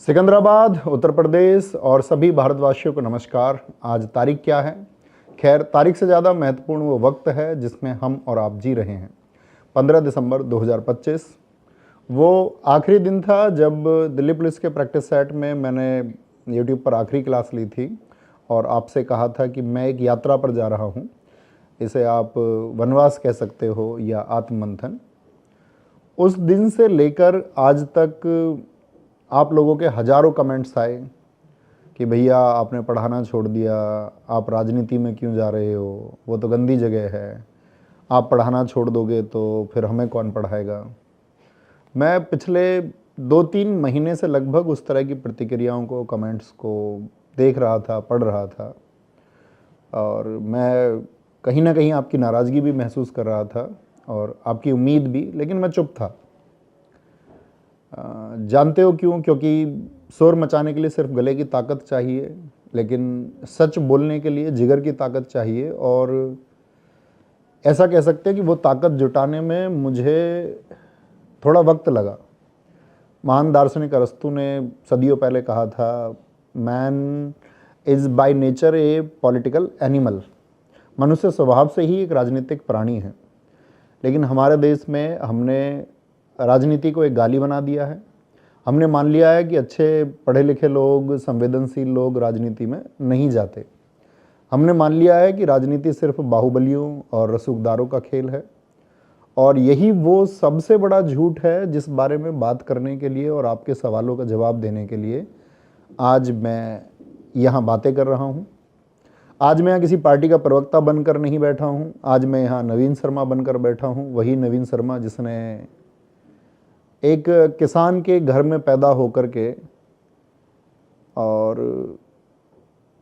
सिकंदराबाद, उत्तर प्रदेश और सभी भारतवासियों को नमस्कार। आज तारीख क्या है? खैर, तारीख से ज़्यादा महत्वपूर्ण वो वक्त है जिसमें हम और आप जी रहे हैं। 15 दिसंबर 2025 वो आखिरी दिन था जब दिल्ली पुलिस के प्रैक्टिस सेट में मैंने यूट्यूब पर आखिरी क्लास ली थी और आपसे कहा था कि मैं एक यात्रा पर जा रहा हूँ। इसे आप वनवास कह सकते हो या आत्ममंथन। उस दिन से लेकर आज तक आप लोगों के हज़ारों कमेंट्स आए कि भैया आपने पढ़ाना छोड़ दिया, आप राजनीति में क्यों जा रहे हो, वो तो गंदी जगह है, आप पढ़ाना छोड़ दोगे तो फिर हमें कौन पढ़ाएगा। मैं पिछले 2-3 महीने से लगभग उस तरह की प्रतिक्रियाओं को, कमेंट्स को देख रहा था, पढ़ रहा था और मैं कहीं ना कहीं आपकी नाराज़गी भी महसूस कर रहा था और आपकी उम्मीद भी, लेकिन मैं चुप था। जानते हो क्यों? क्योंकि शोर मचाने के लिए सिर्फ गले की ताकत चाहिए, लेकिन सच बोलने के लिए जिगर की ताकत चाहिए। और ऐसा कह सकते हैं कि वो ताकत जुटाने में मुझे थोड़ा वक्त लगा। महान दार्शनिक अरस्तु ने सदियों पहले कहा था, man is by nature A political animal. मनुष्य स्वभाव से ही एक राजनीतिक प्राणी है, लेकिन हमारे देश में हमने राजनीति को एक गाली बना दिया है। हमने मान लिया है कि अच्छे पढ़े लिखे लोग, संवेदनशील लोग राजनीति में नहीं जाते। हमने मान लिया है कि राजनीति सिर्फ बाहुबलियों और रसूखदारों का खेल है। और यही वो सबसे बड़ा झूठ है जिस बारे में बात करने के लिए और आपके सवालों का जवाब देने के लिए आज मैं यहाँ बातें कर रहा हूँ। आज मैं यहाँ किसी पार्टी का प्रवक्ता बनकर नहीं बैठा हूँ। आज मैं यहाँ नवीन शर्मा बनकर बैठा हूँ, वही नवीन शर्मा जिसने एक किसान के घर में पैदा होकर के और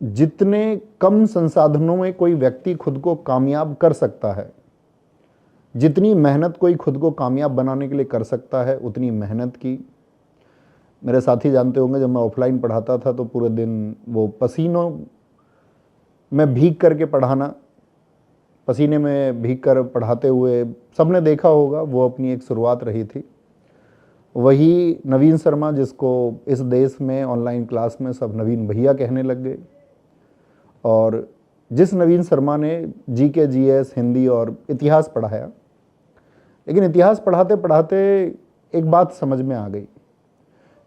जितने कम संसाधनों में कोई व्यक्ति खुद को कामयाब कर सकता है, जितनी मेहनत कोई खुद को कामयाब बनाने के लिए कर सकता है, उतनी मेहनत की। मेरे साथी जानते होंगे, जब मैं ऑफलाइन पढ़ाता था तो पूरे दिन वो पसीनों में भीग करके पढ़ाना, पसीने में भीग कर पढ़ाते हुए सबने देखा होगा, वो अपनी एक शुरुआत रही थी। वही नवीन शर्मा जिसको इस देश में ऑनलाइन क्लास में सब नवीन भैया कहने लग गए, और जिस नवीन शर्मा ने जीके, जीएस, हिंदी और इतिहास पढ़ाया। लेकिन इतिहास पढ़ाते पढ़ाते एक बात समझ में आ गई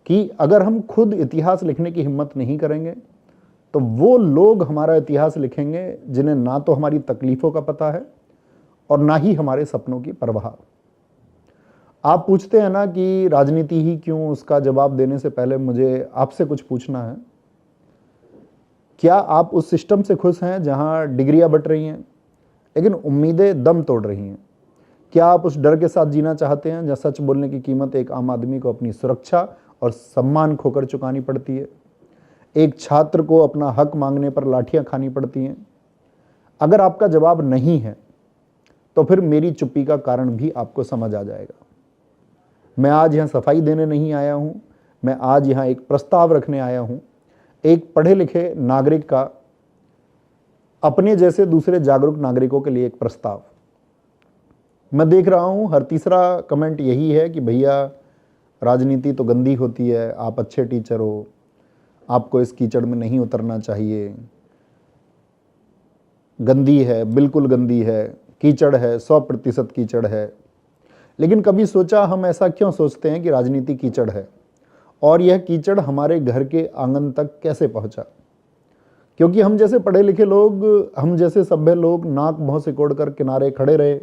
कि अगर हम खुद इतिहास लिखने की हिम्मत नहीं करेंगे तो वो लोग हमारा इतिहास लिखेंगे जिन्हें ना तो हमारी तकलीफ़ों का पता है और ना ही हमारे सपनों की परवाह। आप पूछते हैं ना कि राजनीति ही क्यों, उसका जवाब देने से पहले मुझे आपसे कुछ पूछना है। क्या आप उस सिस्टम से खुश हैं जहां डिग्रियां बंट रही हैं लेकिन उम्मीदें दम तोड़ रही हैं? क्या आप उस डर के साथ जीना चाहते हैं जहां सच बोलने की कीमत एक आम आदमी को अपनी सुरक्षा और सम्मान खोकर चुकानी पड़ती है, एक छात्र को अपना हक मांगने पर लाठियां खानी पड़ती हैं? अगर आपका जवाब नहीं है तो फिर मेरी चुप्पी का कारण भी आपको समझ आ जाएगा। मैं आज यहाँ सफाई देने नहीं आया हूँ, मैं आज यहाँ एक प्रस्ताव रखने आया हूँ, एक पढ़े लिखे नागरिक का अपने जैसे दूसरे जागरूक नागरिकों के लिए एक प्रस्ताव। मैं देख रहा हूँ हर तीसरा कमेंट यही है कि भैया राजनीति तो गंदी होती है, आप अच्छे टीचर हो, आपको इस कीचड़ में नहीं उतरना चाहिए, गंदी है, बिल्कुल गंदी है, कीचड़ है, 100% कीचड़ है। लेकिन कभी सोचा हम ऐसा क्यों सोचते हैं कि राजनीति कीचड़ है और यह कीचड़ हमारे घर के आंगन तक कैसे पहुंचा? क्योंकि हम जैसे पढ़े लिखे लोग, हम जैसे सभ्य लोग नाक मुंह सिकोड़ कर किनारे खड़े रहे।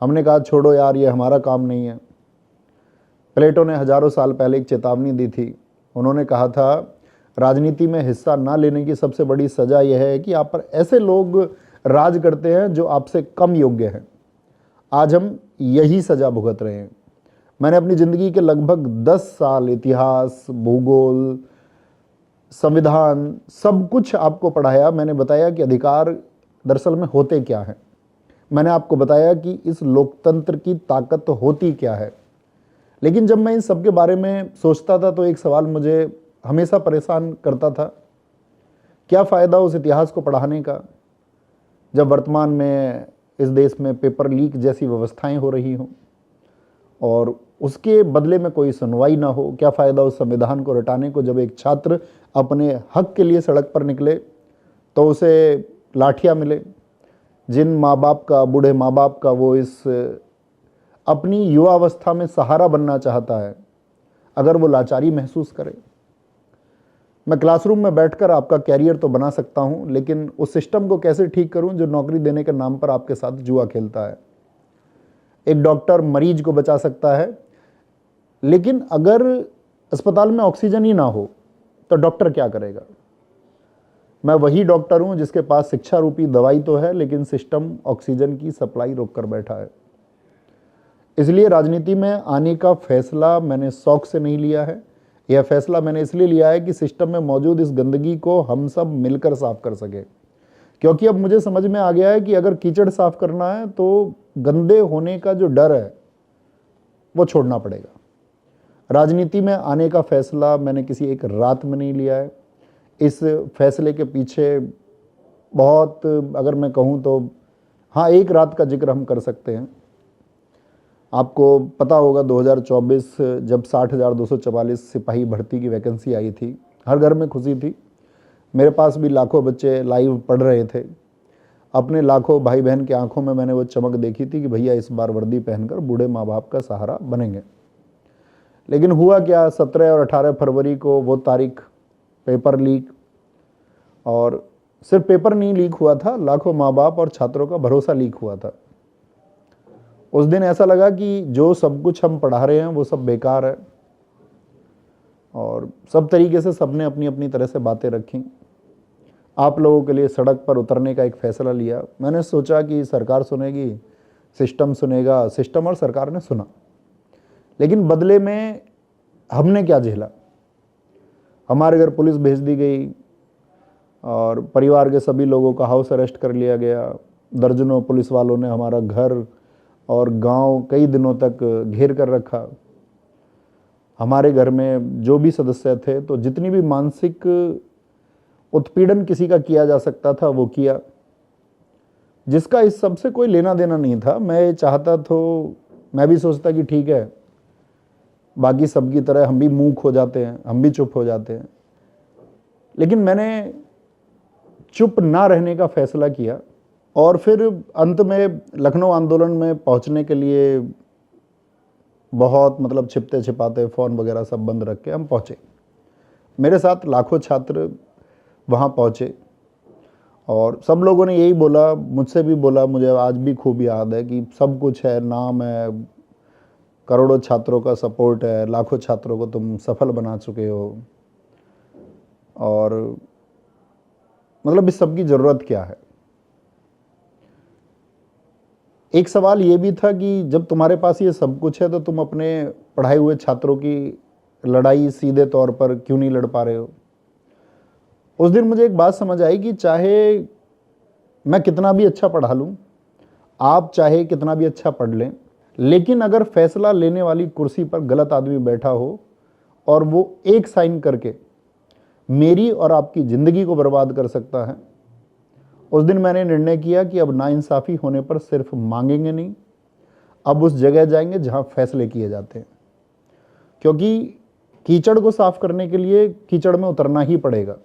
हमने कहा छोड़ो यार, ये हमारा काम नहीं है। प्लेटो ने हजारों साल पहले एक चेतावनी दी थी। उन्होंने कहा था राजनीति में हिस्सा ना लेने की सबसे बड़ी सजा यह है कि आप पर ऐसे लोग राज करते हैं जो आपसे कम योग्य हैं। आज हम यही सजा भुगत रहे हैं। मैंने अपनी ज़िंदगी के लगभग 10 साल इतिहास, भूगोल, संविधान, सब कुछ आपको पढ़ाया। मैंने बताया कि अधिकार दरअसल में होते क्या हैं। मैंने आपको बताया कि इस लोकतंत्र की ताकत होती क्या है। लेकिन जब मैं इन सब के बारे में सोचता था तो एक सवाल मुझे हमेशा परेशान करता था, क्या फ़ायदा उस इतिहास को पढ़ाने का जब वर्तमान में इस देश में पेपर लीक जैसी व्यवस्थाएं हो रही हों और उसके बदले में कोई सुनवाई ना हो। क्या फ़ायदा उस संविधान को रटाने को जब एक छात्र अपने हक के लिए सड़क पर निकले तो उसे लाठियाँ मिले। जिन माँ बाप का, बूढ़े माँ बाप का वो इस अपनी युवावस्था में सहारा बनना चाहता है, अगर वो लाचारी महसूस करे। मैं क्लासरूम में बैठकर आपका कैरियर तो बना सकता हूँ, लेकिन उस सिस्टम को कैसे ठीक करूँ जो नौकरी देने के नाम पर आपके साथ जुआ खेलता है। एक डॉक्टर मरीज को बचा सकता है, लेकिन अगर अस्पताल में ऑक्सीजन ही ना हो तो डॉक्टर क्या करेगा। मैं वही डॉक्टर हूँ जिसके पास शिक्षा रूपी दवाई तो है, लेकिन सिस्टम ऑक्सीजन की सप्लाई रोक कर बैठा है। इसलिए राजनीति में आने का फैसला मैंने शौक से नहीं लिया है। यह फैसला मैंने इसलिए लिया है कि सिस्टम में मौजूद इस गंदगी को हम सब मिलकर साफ कर सके। क्योंकि अब मुझे समझ में आ गया है कि अगर कीचड़ साफ करना है तो गंदे होने का जो डर है वो छोड़ना पड़ेगा। राजनीति में आने का फैसला मैंने किसी एक रात में नहीं लिया है। इस फैसले के पीछे बहुत, अगर मैं कहूँ तो हाँ, एक रात का जिक्र हम कर सकते हैं। आपको पता होगा 2024 जब 60,244 सिपाही भर्ती की वैकेंसी आई थी, हर घर में खुशी थी। मेरे पास भी लाखों बच्चे लाइव पढ़ रहे थे। अपने लाखों भाई बहन की आंखों में मैंने वो चमक देखी थी कि भैया इस बार वर्दी पहनकर बूढ़े माँ बाप का सहारा बनेंगे। लेकिन हुआ क्या, 17 और 18 फरवरी को वो तारीख, पेपर लीक। और सिर्फ पेपर नहीं लीक हुआ था, लाखों माँ बाप और छात्रों का भरोसा लीक हुआ था। उस दिन ऐसा लगा कि जो सब कुछ हम पढ़ा रहे हैं वो सब बेकार है। और सब तरीके से सबने अपनी अपनी तरह से बातें रखी। आप लोगों के लिए सड़क पर उतरने का एक फ़ैसला लिया। मैंने सोचा कि सरकार सुनेगी, सिस्टम सुनेगा। सिस्टम और सरकार ने सुना, लेकिन बदले में हमने क्या झेला। हमारे घर पुलिस भेज दी गई और परिवार के सभी लोगों का हाउस अरेस्ट कर लिया गया। दर्जनों पुलिस वालों ने हमारा घर और गांव कई दिनों तक घेर कर रखा। हमारे घर में जो भी सदस्य थे, तो जितनी भी मानसिक उत्पीड़न किसी का किया जा सकता था वो किया, जिसका इस सब से कोई लेना देना नहीं था। मैं चाहता तो मैं भी सोचता कि ठीक है, बाकी सबकी तरह हम भी मूक हो जाते हैं, हम भी चुप हो जाते हैं। लेकिन मैंने चुप ना रहने का फैसला किया और फिर अंत में लखनऊ आंदोलन में पहुंचने के लिए बहुत, मतलब छिपते छिपाते फ़ोन वगैरह सब बंद रख के हम पहुँचे। मेरे साथ लाखों छात्र वहाँ पहुँचे और सब लोगों ने यही बोला, मुझसे भी बोला, मुझे आज भी खूब याद है कि सब कुछ है, नाम है, करोड़ों छात्रों का सपोर्ट है, लाखों छात्रों को तुम सफल बना चुके हो, और मतलब इस सब की ज़रूरत क्या है। एक सवाल ये भी था कि जब तुम्हारे पास ये सब कुछ है तो तुम अपने पढ़ाए हुए छात्रों की लड़ाई सीधे तौर पर क्यों नहीं लड़ पा रहे हो। उस दिन मुझे एक बात समझ आई कि चाहे मैं कितना भी अच्छा पढ़ा लूँ, आप चाहे कितना भी अच्छा पढ़ लें, लेकिन अगर फैसला लेने वाली कुर्सी पर गलत आदमी बैठा हो और वो एक साइन करके मेरी और आपकी ज़िंदगी को बर्बाद कर सकता है। उस दिन मैंने निर्णय किया कि अब नाइंसाफ़ी होने पर सिर्फ मांगेंगे नहीं, अब उस जगह जाएंगे जहां फैसले किए जाते हैं। क्योंकि कीचड़ को साफ करने के लिए कीचड़ में उतरना ही पड़ेगा।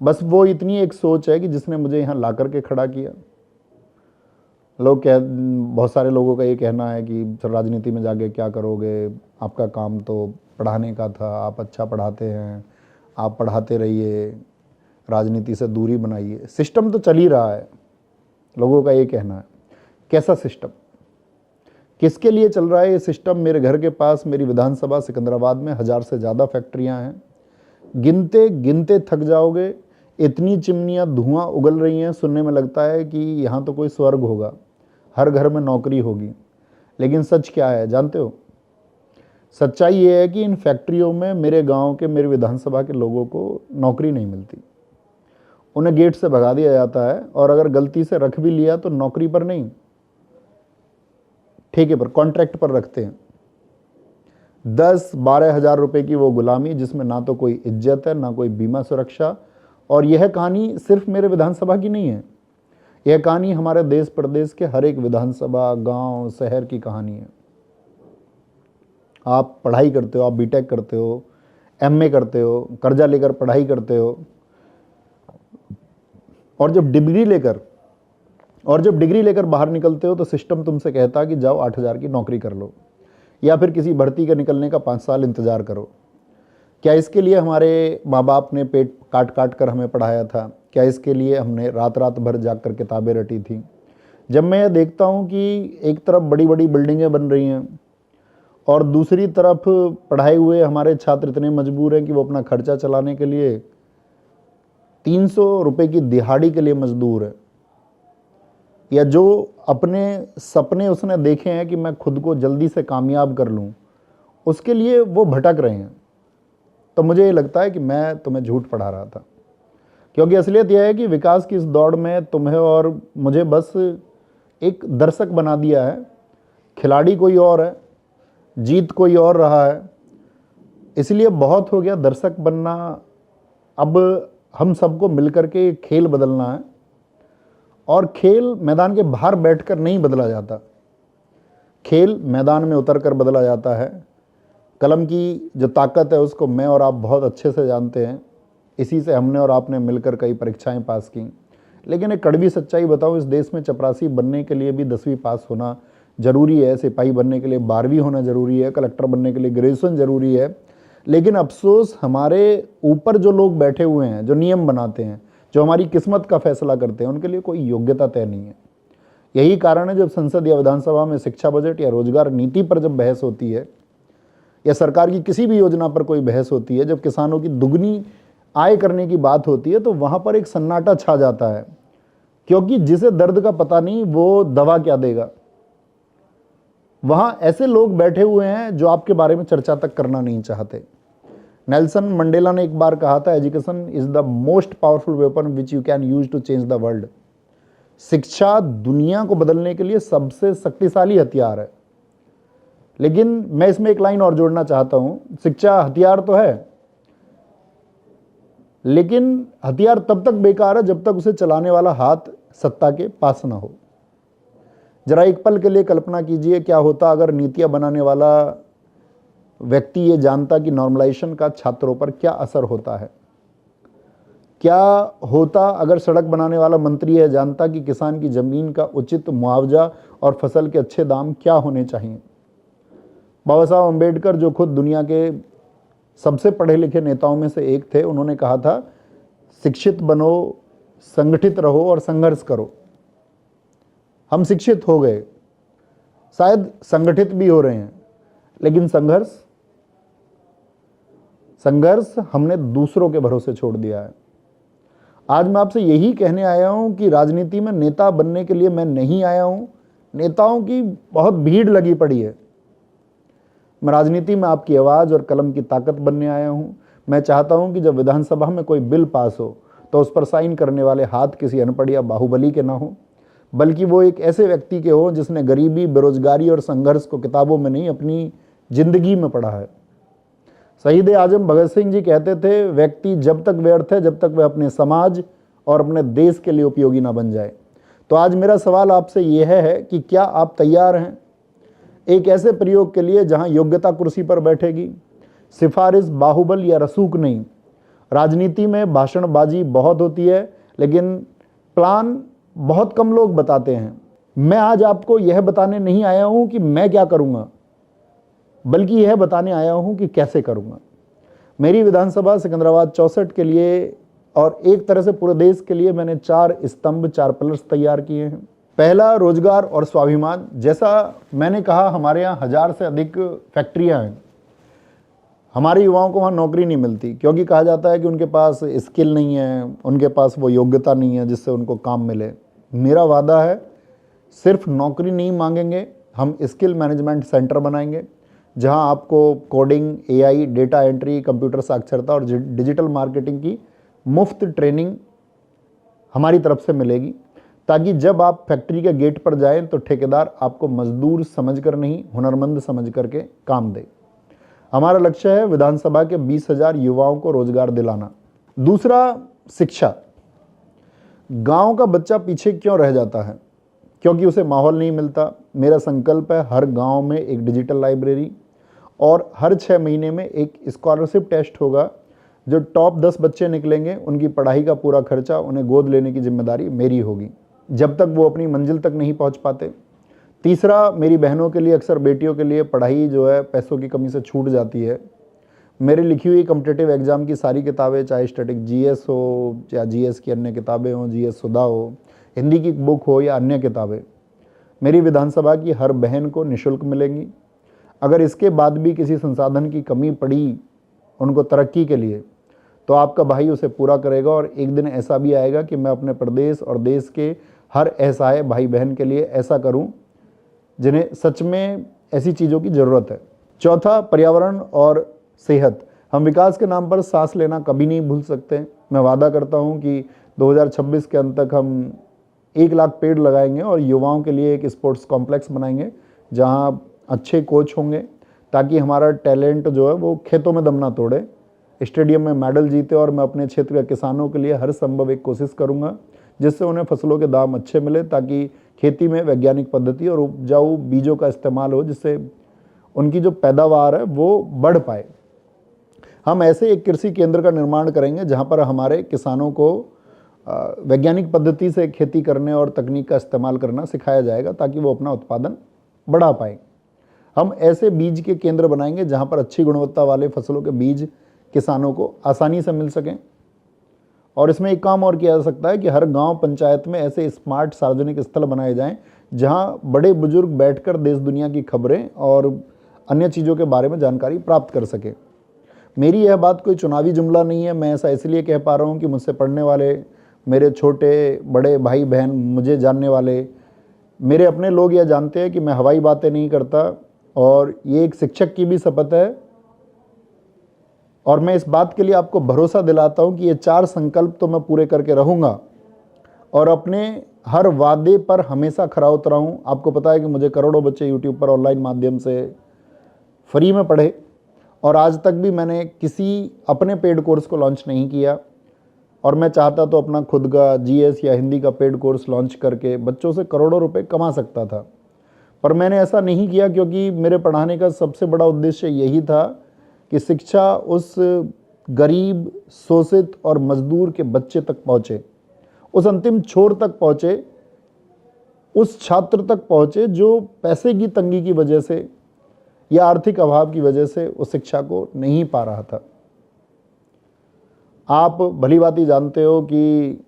बस वो इतनी एक सोच है कि जिसने मुझे यहाँ ला करके खड़ा किया। बहुत सारे लोगों का ये कहना है कि राजनीति में जाके क्या करोगे, आपका काम तो पढ़ाने का था, आप अच्छा पढ़ाते हैं, आप पढ़ाते रहिए, राजनीति से दूरी बनाइए। सिस्टम तो चल ही रहा है, लोगों का ये कहना है। कैसा सिस्टम, किसके लिए चल रहा है ये सिस्टम? मेरे घर के पास मेरी विधानसभा सिकंदराबाद में 1000 से ज़्यादा फैक्ट्रियां हैं। गिनते गिनते थक जाओगे, इतनी चिमनियां धुआं उगल रही हैं, सुनने में लगता है कि यहाँ तो कोई स्वर्ग होगा, हर घर में नौकरी होगी। लेकिन सच क्या है जानते हो? सच्चाई ये है कि इन फैक्ट्रियों में मेरे गांव के, मेरे विधानसभा के लोगों को नौकरी नहीं मिलती। उन्हें गेट से भगा दिया जाता है, और अगर गलती से रख भी लिया तो नौकरी पर नहीं, ठेके पर, कॉन्ट्रैक्ट पर रखते हैं। 10-12 हज़ार रुपए की वो गुलामी, जिसमें ना तो कोई इज्जत है, ना कोई बीमा सुरक्षा। और यह कहानी सिर्फ मेरे विधानसभा की नहीं है, यह कहानी हमारे देश प्रदेश के हर एक विधानसभा, गांव, शहर की कहानी है। आप पढ़ाई करते हो, आप बीटेक करते हो, एमए करते हो, कर्जा लेकर पढ़ाई करते हो, और जब डिग्री लेकर बाहर निकलते हो तो सिस्टम तुमसे कहता है कि जाओ 8,000 की नौकरी कर लो, या फिर किसी भर्ती के निकलने का 5 साल इंतज़ार करो। क्या इसके लिए हमारे माँ बाप ने पेट काट काट कर हमें पढ़ाया था? क्या इसके लिए हमने रात रात भर जाग कर किताबें रटी थी? जब मैं देखता हूँ कि एक तरफ बड़ी बड़ी बिल्डिंगें बन रही हैं और दूसरी तरफ पढ़ाए हुए हमारे छात्र इतने मजबूर हैं कि वो अपना खर्चा चलाने के लिए 300 रुपये की दिहाड़ी के लिए मजदूर है, या जो अपने सपने उसने देखे हैं कि मैं खुद को जल्दी से कामयाब कर लूँ, उसके लिए वो भटक रहे हैं, तो मुझे ये लगता है कि मैं तुम्हें झूठ पढ़ा रहा था। क्योंकि असलियत यह है कि विकास की इस दौड़ में तुम्हें और मुझे बस एक दर्शक बना दिया है। खिलाड़ी कोई और है, जीत कोई और रहा है, इसलिए बहुत हो गया दर्शक बनना। अब हम सबको मिलकर के एक खेल बदलना है, और खेल मैदान के बाहर बैठकर नहीं बदला जाता, खेल मैदान में उतरकर बदला जाता है। कलम की जो ताकत है उसको मैं और आप बहुत अच्छे से जानते हैं, इसी से हमने और आपने मिलकर कई परीक्षाएं पास की। लेकिन एक कड़वी सच्चाई बताऊं, इस देश में चपरासी बनने के लिए भी 10वीं पास होना ज़रूरी है, सिपाही बनने के लिए 12वीं होना ज़रूरी है, कलेक्टर बनने के लिए ग्रेजुएशन ज़रूरी है। लेकिन अफसोस हमारे ऊपर जो लोग बैठे हुए हैं, जो नियम बनाते हैं, जो हमारी किस्मत का फैसला करते हैं, उनके लिए कोई योग्यता तय नहीं है। यही कारण है जब संसद या विधानसभा में शिक्षा बजट या रोजगार नीति पर जब बहस होती है, या सरकार की किसी भी योजना पर कोई बहस होती है, जब किसानों की दुगनी आय करने की बात होती है, तो वहाँ पर एक सन्नाटा छा जाता है। क्योंकि जिसे दर्द का पता नहीं वो दवा क्या देगा। वहाँ ऐसे लोग बैठे हुए हैं जो आपके बारे में चर्चा तक करना नहीं चाहते। नेल्सन मंडेला ने एक बार कहा था, education is the most powerful weapon which you can use to change the world. शिक्षा दुनिया को बदलने के लिए सबसे शक्तिशाली हथियार है। लेकिन मैं इसमें एक लाइन और जोड़ना चाहता हूं, शिक्षा हथियार तो है, लेकिन हथियार तब तक बेकार है जब तक उसे चलाने वाला हाथ सत्ता के पास ना हो। जरा एक पल के लिए कल्पना कीजिए, क्या होता अगर नीतियां बनाने वाला व्यक्ति ये जानता कि नॉर्मलाइजेशन का छात्रों पर क्या असर होता है। क्या होता अगर सड़क बनाने वाला मंत्री यह जानता कि किसान की जमीन का उचित मुआवजा और फसल के अच्छे दाम क्या होने चाहिए। बाबा साहब अम्बेडकर, जो खुद दुनिया के सबसे पढ़े लिखे नेताओं में से एक थे, उन्होंने कहा था, शिक्षित बनो, संगठित रहो और संघर्ष करो। हम शिक्षित हो गए, शायद संगठित भी हो रहे हैं, लेकिन संघर्ष हमने दूसरों के भरोसे छोड़ दिया है। आज मैं आपसे यही कहने आया हूं कि राजनीति में नेता बनने के लिए मैं नहीं आया हूं। नेताओं की बहुत भीड़ लगी पड़ी है। मैं राजनीति में आपकी आवाज़ और कलम की ताकत बनने आया हूं। मैं चाहता हूं कि जब विधानसभा में कोई बिल पास हो तो उस पर साइन करने वाले हाथ किसी अनपढ़ या बाहुबली के ना हो, बल्कि वो एक ऐसे व्यक्ति के हो जिसने गरीबी, बेरोजगारी और संघर्ष को किताबों में नहीं, अपनी जिंदगी में पढ़ा है। शहीद आजम भगत सिंह जी कहते थे, व्यक्ति जब तक व्यर्थ है जब तक वह अपने समाज और अपने देश के लिए उपयोगी ना बन जाए। तो आज मेरा सवाल आपसे यह है कि क्या आप तैयार हैं एक ऐसे प्रयोग के लिए जहां योग्यता कुर्सी पर बैठेगी, सिफारिश, बाहुबल या रसूख नहीं। राजनीति में भाषणबाजी बहुत होती है, लेकिन प्लान बहुत कम लोग बताते हैं। मैं आज आपको यह बताने नहीं आया हूं कि मैं क्या करूंगा, बल्कि यह बताने आया हूं कि कैसे करूंगा। मेरी विधानसभा सिकंदराबाद 64 के लिए और एक तरह से पूरे देश के लिए मैंने 4 स्तंभ, 4 पिलर्स तैयार किए हैं। पहला, रोजगार और स्वाभिमान। जैसा मैंने कहा, हमारे यहाँ 1000 से अधिक फैक्ट्रियां हैं। हमारे युवाओं को वहाँ नौकरी नहीं मिलती, क्योंकि कहा जाता है कि उनके पास स्किल नहीं है, उनके पास वो योग्यता नहीं है जिससे उनको काम मिले। मेरा वादा है, सिर्फ नौकरी नहीं मांगेंगे, हम स्किल मैनेजमेंट सेंटर बनाएंगे जहां आपको coding, AI, data entry, computer साक्षरता और डिजिटल मार्केटिंग की मुफ्त ट्रेनिंग हमारी तरफ से मिलेगी, ताकि जब आप फैक्ट्री के गेट पर जाएं तो ठेकेदार आपको मजदूर समझकर नहीं, हुनरमंद समझ करके काम दे। हमारा लक्ष्य है विधानसभा के 20,000 युवाओं को रोजगार दिलाना। दूसरा, शिक्षा। गांव का बच्चा पीछे क्यों रह जाता है? क्योंकि उसे माहौल नहीं मिलता। मेरा संकल्प है हर गांव में एक डिजिटल लाइब्रेरी और हर 6 महीने में एक स्कॉलरशिप टेस्ट होगा। जो टॉप 10 बच्चे निकलेंगे उनकी पढ़ाई का पूरा खर्चा उन्हें गोद लेने की जिम्मेदारी मेरी होगी, जब तक वो अपनी मंजिल तक नहीं पहुंच पाते। तीसरा, मेरी बहनों के लिए, अक्सर बेटियों के लिए पढ़ाई जो है पैसों की कमी से छूट जाती है। मेरी लिखी हुई कॉम्पिटिटिव एग्ज़ाम की सारी किताबें, चाहे स्टैटिक जीएस हो या जीएस की अन्य किताबें हों, जीएस सुधा हो, हिंदी की बुक हो या अन्य किताबें, मेरी विधानसभा की हर बहन को निःशुल्क मिलेंगी। अगर इसके बाद भी किसी संसाधन की कमी पड़ी उनको तरक्की के लिए, तो आपका भाई उसे पूरा करेगा। और एक दिन ऐसा भी आएगा कि मैं अपने प्रदेश और देश के हर असहाय भाई बहन के लिए ऐसा करूं जिन्हें सच में ऐसी चीज़ों की ज़रूरत है। चौथा, पर्यावरण और सेहत। हम विकास के नाम पर सांस लेना कभी नहीं भूल सकते। मैं वादा करता हूं कि 2026 के अंत तक हम 1 लाख पेड़ लगाएंगे और युवाओं के लिए एक स्पोर्ट्स कॉम्प्लेक्स बनाएंगे जहां अच्छे कोच होंगे, ताकि हमारा टैलेंट जो है वो खेतों में दम ना तोड़े, स्टेडियम में मेडल जीते। और मैं अपने क्षेत्र के किसानों के लिए हर संभव एक कोशिश करूंगा जिससे उन्हें फसलों के दाम अच्छे मिले, ताकि खेती में वैज्ञानिक पद्धति और उपजाऊ बीजों का इस्तेमाल हो, जिससे उनकी जो पैदावार है वो बढ़ पाए। हम ऐसे एक कृषि केंद्र का निर्माण करेंगे जहां पर हमारे किसानों को वैज्ञानिक पद्धति से खेती करने और तकनीक का इस्तेमाल करना सिखाया जाएगा, ताकि वो अपना उत्पादन बढ़ा पाएँ। हम ऐसे बीज के केंद्र बनाएंगे जहां पर अच्छी गुणवत्ता वाले फसलों के बीज किसानों को आसानी से मिल सकें। और इसमें एक काम और किया जा सकता है कि हर गांव पंचायत में ऐसे स्मार्ट सार्वजनिक स्थल बनाए जाएं जहां बड़े बुजुर्ग बैठकर देश दुनिया की खबरें और अन्य चीज़ों के बारे में जानकारी प्राप्त कर सकें। मेरी यह बात कोई चुनावी जुमला नहीं है। मैं ऐसा इसलिए कह पा रहा हूं कि मुझसे पढ़ने वाले मेरे छोटे बड़े भाई बहन, मुझे जानने वाले मेरे अपने लोग यह जानते हैं कि मैं हवाई बातें नहीं करता, और ये एक शिक्षक की भी शपथ है। और मैं इस बात के लिए आपको भरोसा दिलाता हूं कि ये 4 संकल्प तो मैं पूरे करके रहूंगा और अपने हर वादे पर हमेशा खरा उतरा हूं। आपको पता है कि मुझे करोड़ों बच्चे यूट्यूब पर ऑनलाइन माध्यम से फ्री में पढ़े, और आज तक भी मैंने किसी अपने पेड कोर्स को लॉन्च नहीं किया। और मैं चाहता तो अपना खुद का जीएस या हिंदी का पेड कोर्स लॉन्च करके बच्चों से करोड़ों रुपए कमा सकता था, पर मैंने ऐसा नहीं किया, क्योंकि मेरे पढ़ाने का सबसे बड़ा उद्देश्य यही था कि शिक्षा उस गरीब, शोषित और मजदूर के बच्चे तक पहुँचे, उस अंतिम छोर तक पहुँचे, उस छात्र तक पहुँचे जो पैसे की तंगी की वजह से या आर्थिक अभाव की वजह से उस शिक्षा को नहीं पा रहा था। आप भली भांति जानते हो कि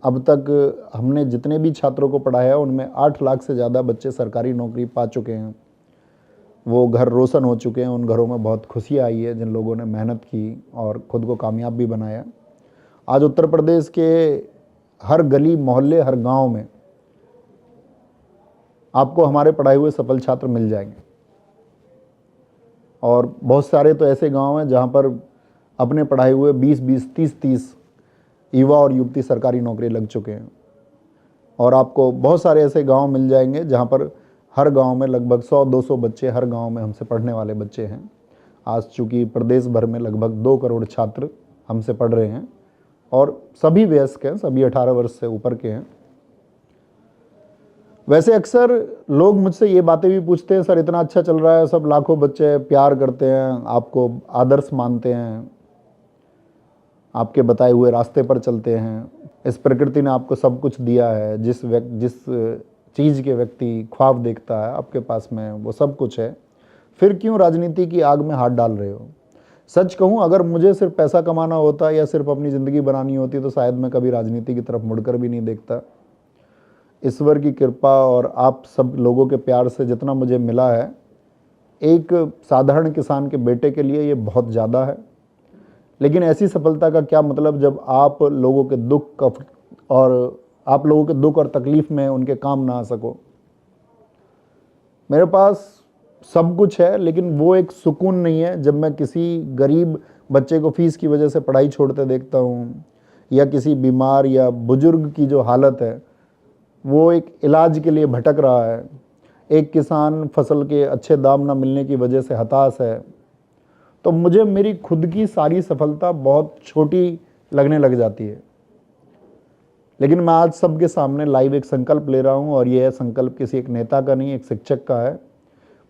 अब तक हमने जितने भी छात्रों को पढ़ाया उनमें 8 लाख से ज़्यादा बच्चे सरकारी नौकरी पा चुके हैं। वो घर रोशन हो चुके हैं। उन घरों में बहुत खुशी आई है जिन लोगों ने मेहनत की और ख़ुद को कामयाब भी बनाया। आज उत्तर प्रदेश के हर गली मोहल्ले, हर गांव में आपको हमारे पढ़ाए हुए सफल छात्र मिल जाएंगे। और बहुत सारे तो ऐसे गांव हैं जहां पर अपने पढ़ाए हुए 20-20, 30-30 युवा और युवती सरकारी नौकरी लग चुके हैं। और आपको बहुत सारे ऐसे गांव मिल जाएंगे जहां पर हर गांव में लगभग 100-200 बच्चे हर गांव में हमसे पढ़ने वाले बच्चे हैं। आज चूँकि प्रदेश भर में लगभग 2 करोड़ छात्र हमसे पढ़ रहे हैं और सभी वयस्क हैं, सभी 18 वर्ष से ऊपर के हैं। वैसे अक्सर लोग मुझसे ये बातें भी पूछते हैं, सर इतना अच्छा चल रहा है, सब लाखों बच्चे प्यार करते हैं, आपको आदर्श मानते हैं, आपके बताए हुए रास्ते पर चलते हैं, इस प्रकृति ने आपको सब कुछ दिया है, जिस चीज़ के व्यक्ति ख्वाब देखता है आपके पास में वो सब कुछ है, फिर क्यों राजनीति की आग में हाथ डाल रहे हो? सच कहूँ, अगर मुझे सिर्फ पैसा कमाना होता या सिर्फ अपनी ज़िंदगी बनानी होती तो शायद मैं कभी राजनीति की तरफ मुड़कर भी नहीं देखता। ईश्वर की कृपा और आप सब लोगों के प्यार से जितना मुझे मिला है, एक साधारण किसान के बेटे के लिए ये बहुत ज़्यादा है। लेकिन ऐसी सफलता का क्या मतलब जब आप लोगों के दुख और तकलीफ में उनके काम ना आ सको। मेरे पास सब कुछ है, लेकिन वो एक सुकून नहीं है जब मैं किसी गरीब बच्चे को फीस की वजह से पढ़ाई छोड़ते देखता हूँ, या किसी बीमार या बुजुर्ग की जो हालत है वो एक इलाज के लिए भटक रहा है, एक किसान फसल के अच्छे दाम ना मिलने की वजह से हताश है, तो मुझे मेरी खुद की सारी सफलता बहुत छोटी लगने लग जाती है। लेकिन मैं आज सबके सामने लाइव एक संकल्प ले रहा हूँ, और यह संकल्प किसी एक नेता का नहीं, एक शिक्षक का है।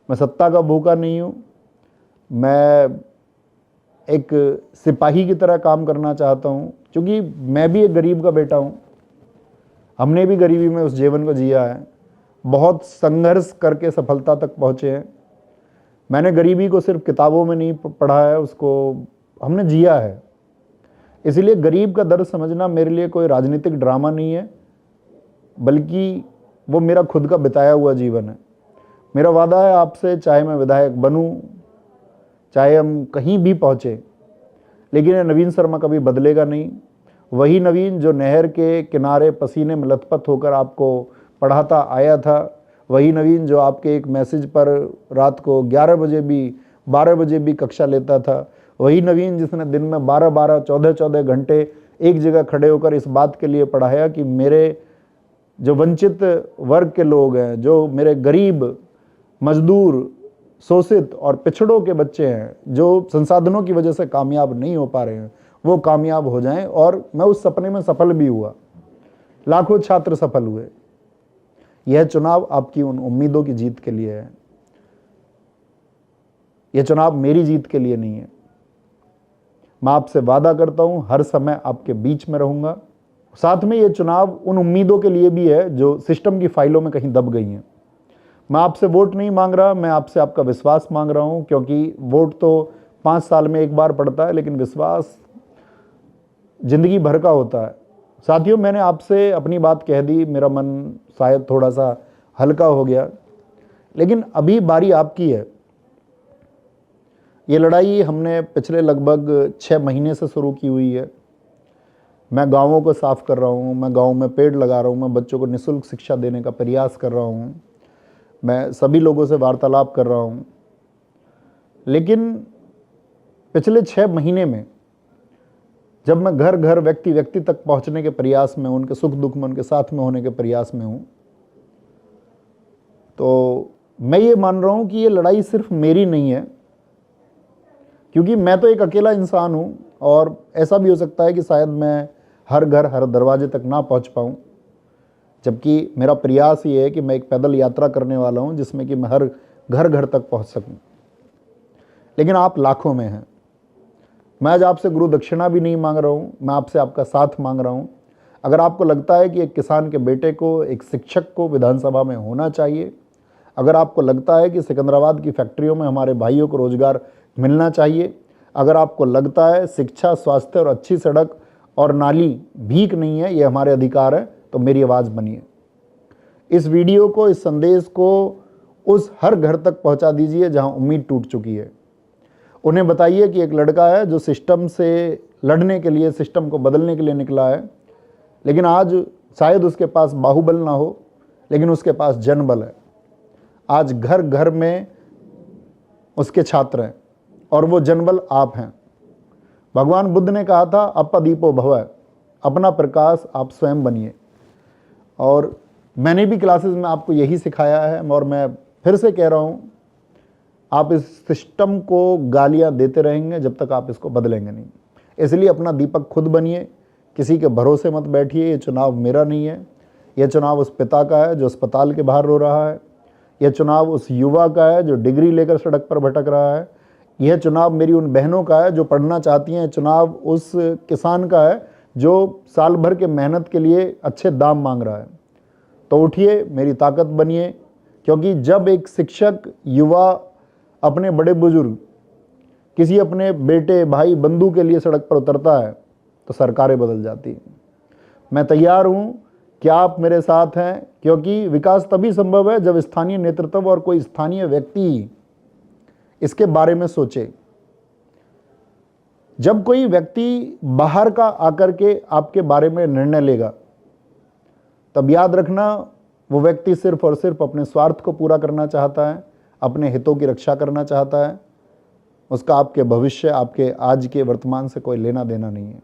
मैं सत्ता का भूखा नहीं हूँ, मैं एक सिपाही की तरह काम करना चाहता हूँ, क्योंकि मैं भी एक गरीब का बेटा हूँ। हमने भी गरीबी में उस जीवन को जिया है, बहुत संघर्ष करके सफलता तक पहुँचे हैं। मैंने गरीबी को सिर्फ किताबों में नहीं पढ़ा है, उसको हमने जिया है। इसलिए गरीब का दर्द समझना मेरे लिए कोई राजनीतिक ड्रामा नहीं है, बल्कि वो मेरा खुद का बिताया हुआ जीवन है। मेरा वादा है आपसे, चाहे मैं विधायक बनूं, चाहे हम कहीं भी पहुँचे, लेकिन नवीन शर्मा कभी बदलेगा नहीं। वही नवीन जो नहर के किनारे पसीने में लथपथ होकर आपको पढ़ाता आया था, वही नवीन जो आपके एक मैसेज पर रात को 11 बजे भी 12 बजे भी कक्षा लेता था, वही नवीन जिसने दिन में 12-12 14-14 घंटे एक जगह खड़े होकर इस बात के लिए पढ़ाया कि मेरे जो वंचित वर्ग के लोग हैं, जो मेरे गरीब, मजदूर, शोषित और पिछड़ों के बच्चे हैं, जो संसाधनों की वजह से कामयाब नहीं हो पा रहे हैं, वो कामयाब हो जाएं। और मैं उस सपने में सफल भी हुआ, लाखों छात्र सफल हुए। यह चुनाव आपकी उन उम्मीदों की जीत के लिए है, यह चुनाव मेरी जीत के लिए नहीं है। मैं आपसे वादा करता हूं हर समय आपके बीच में रहूंगा। साथ में यह चुनाव उन उम्मीदों के लिए भी है जो सिस्टम की फाइलों में कहीं दब गई हैं। मैं आपसे वोट नहीं मांग रहा, मैं आपसे आपका विश्वास मांग रहा हूं, क्योंकि वोट तो 5 साल में एक बार पड़ता है, लेकिन विश्वास जिंदगी भर का होता है। साथियों, मैंने आपसे अपनी बात कह दी, मेरा मन शायद थोड़ा सा हल्का हो गया, लेकिन अभी बारी आपकी है। ये लड़ाई हमने पिछले लगभग 6 महीने से शुरू की हुई है। मैं गांवों को साफ कर रहा हूँ, मैं गांव में पेड़ लगा रहा हूँ, मैं बच्चों को निःशुल्क शिक्षा देने का प्रयास कर रहा हूँ, मैं सभी लोगों से वार्तालाप कर रहा हूँ। लेकिन पिछले 6 महीने में जब मैं घर घर, व्यक्ति व्यक्ति तक पहुंचने के प्रयास में, उनके सुख दुख में उनके साथ में होने के प्रयास में हूं, तो मैं ये मान रहा हूं कि ये लड़ाई सिर्फ मेरी नहीं है, क्योंकि मैं तो एक अकेला इंसान हूं और ऐसा भी हो सकता है कि शायद मैं हर घर, हर दरवाजे तक ना पहुंच पाऊं। जबकि मेरा प्रयास ये है कि मैं एक पैदल यात्रा करने वाला हूं जिसमें कि मैं हर घर घर तक पहुंच सकूं। लेकिन आप लाखों में हैं। मैं आज आपसे गुरु दक्षिणा भी नहीं मांग रहा हूं, मैं आपसे आपका साथ मांग रहा हूं। अगर आपको लगता है कि एक किसान के बेटे को, एक शिक्षक को विधानसभा में होना चाहिए, अगर आपको लगता है कि सिकंदराबाद की फैक्ट्रियों में हमारे भाइयों को रोजगार मिलना चाहिए, अगर आपको लगता है शिक्षा, स्वास्थ्य और अच्छी सड़क और नाली भीख नहीं है, ये हमारे अधिकार है, तो मेरी आवाज़ बनिए। इस वीडियो को, इस संदेश को उस हर घर तक पहुंचा दीजिए जहां उम्मीद टूट चुकी है। उन्हें बताइए कि एक लड़का है जो सिस्टम से लड़ने के लिए, सिस्टम को बदलने के लिए निकला है, लेकिन आज शायद उसके पास बाहुबल ना हो, लेकिन उसके पास जनबल है। आज घर घर में उसके छात्र हैं और वो जनबल आप हैं। भगवान बुद्ध ने कहा था अपदीपो भव, अपना प्रकाश आप स्वयं बनिए। और मैंने भी क्लासेस में आपको यही सिखाया है और मैं फिर से कह रहा हूँ, आप इस सिस्टम को गालियां देते रहेंगे जब तक आप इसको बदलेंगे नहीं। इसलिए अपना दीपक खुद बनिए, किसी के भरोसे मत बैठिए। ये चुनाव मेरा नहीं है, यह चुनाव उस पिता का है जो अस्पताल के बाहर रो रहा है, यह चुनाव उस युवा का है जो डिग्री लेकर सड़क पर भटक रहा है, यह चुनाव मेरी उन बहनों का है जो पढ़ना चाहती हैं, चुनाव उस किसान का है जो साल भर के मेहनत के लिए अच्छे दाम मांग रहा है। तो उठिए, मेरी ताकत बनिए, क्योंकि जब एक शिक्षक, युवा अपने बड़े बुजुर्ग, किसी अपने बेटे, भाई, बंधु के लिए सड़क पर उतरता है तो सरकारें बदल जाती हैं। मैं तैयार हूं कि आप मेरे साथ हैं, क्योंकि विकास तभी संभव है जब स्थानीय नेतृत्व और कोई स्थानीय व्यक्ति इसके बारे में सोचे। जब कोई व्यक्ति बाहर का आकर के आपके बारे में निर्णय लेगा, तब याद रखना वो व्यक्ति सिर्फ और सिर्फ अपने स्वार्थ को पूरा करना चाहता है, अपने हितों की रक्षा करना चाहता है। उसका आपके भविष्य, आपके आज के वर्तमान से कोई लेना देना नहीं है।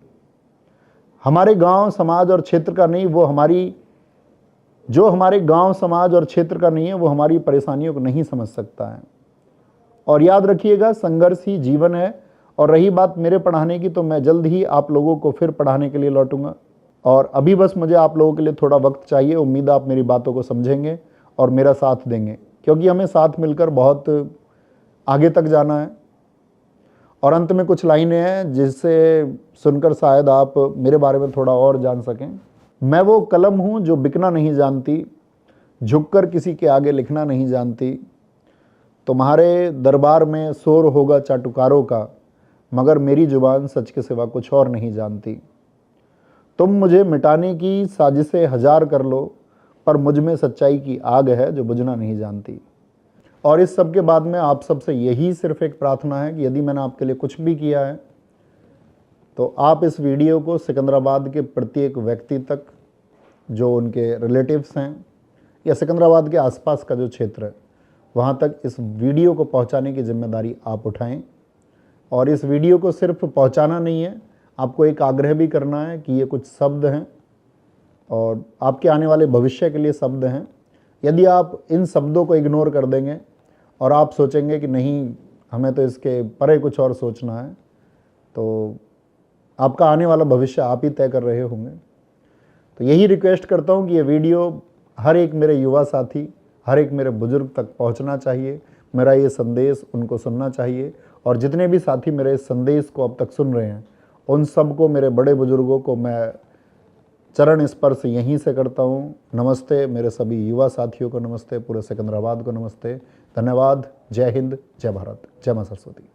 हमारे गांव, समाज और क्षेत्र का नहीं, वो हमारी, जो हमारे गांव, समाज और क्षेत्र का नहीं है, वो हमारी परेशानियों को नहीं समझ सकता है। और याद रखिएगा, संघर्ष ही जीवन है। और रही बात मेरे पढ़ाने की, तो मैं जल्द ही आप लोगों को फिर पढ़ाने के लिए लौटूंगा। और अभी बस मुझे आप लोगों के लिए थोड़ा वक्त चाहिए। उम्मीद आप मेरी बातों को समझेंगे और मेरा साथ देंगे, क्योंकि हमें साथ मिलकर बहुत आगे तक जाना है। और अंत में कुछ लाइनें हैं जिससे सुनकर शायद आप मेरे बारे में थोड़ा और जान सकें। मैं वो कलम हूँ जो बिकना नहीं जानती, झुककर किसी के आगे लिखना नहीं जानती। तुम्हारे दरबार में शोर होगा चाटुकारों का, मगर मेरी जुबान सच के सिवा कुछ और नहीं जानती। तुम मुझे मिटाने की साजिशें हजार कर लो, पर मुझ में सच्चाई की आग है जो बुझना नहीं जानती। और इस सब के बाद में आप सबसे यही सिर्फ एक प्रार्थना है कि यदि मैंने आपके लिए कुछ भी किया है तो आप इस वीडियो को सिकंदराबाद के प्रत्येक व्यक्ति तक, जो उनके रिलेटिव्स हैं या सिकंदराबाद के आसपास का जो क्षेत्र है वहाँ तक इस वीडियो को पहुँचाने की जिम्मेदारी आप उठाएं। और इस वीडियो को सिर्फ पहुँचाना नहीं है, आपको एक आग्रह भी करना है कि ये कुछ शब्द हैं और आपके आने वाले भविष्य के लिए शब्द हैं। यदि आप इन शब्दों को इग्नोर कर देंगे और आप सोचेंगे कि नहीं हमें तो इसके परे कुछ और सोचना है, तो आपका आने वाला भविष्य आप ही तय कर रहे होंगे। तो यही रिक्वेस्ट करता हूँ कि ये वीडियो हर एक मेरे युवा साथी, हर एक मेरे बुजुर्ग तक पहुँचना चाहिए। मेरा ये संदेश उनको सुनना चाहिए। और जितने भी साथी मेरे इस संदेश को अब तक सुन रहे हैं उन सबको, मेरे बड़े बुजुर्गों को मैं चरण स्पर्श यहीं से करता हूँ। नमस्ते मेरे सभी युवा साथियों को, नमस्ते पूरे सिकंदराबाद को नमस्ते। धन्यवाद। जय हिंद, जय भारत, जय मां सरस्वती।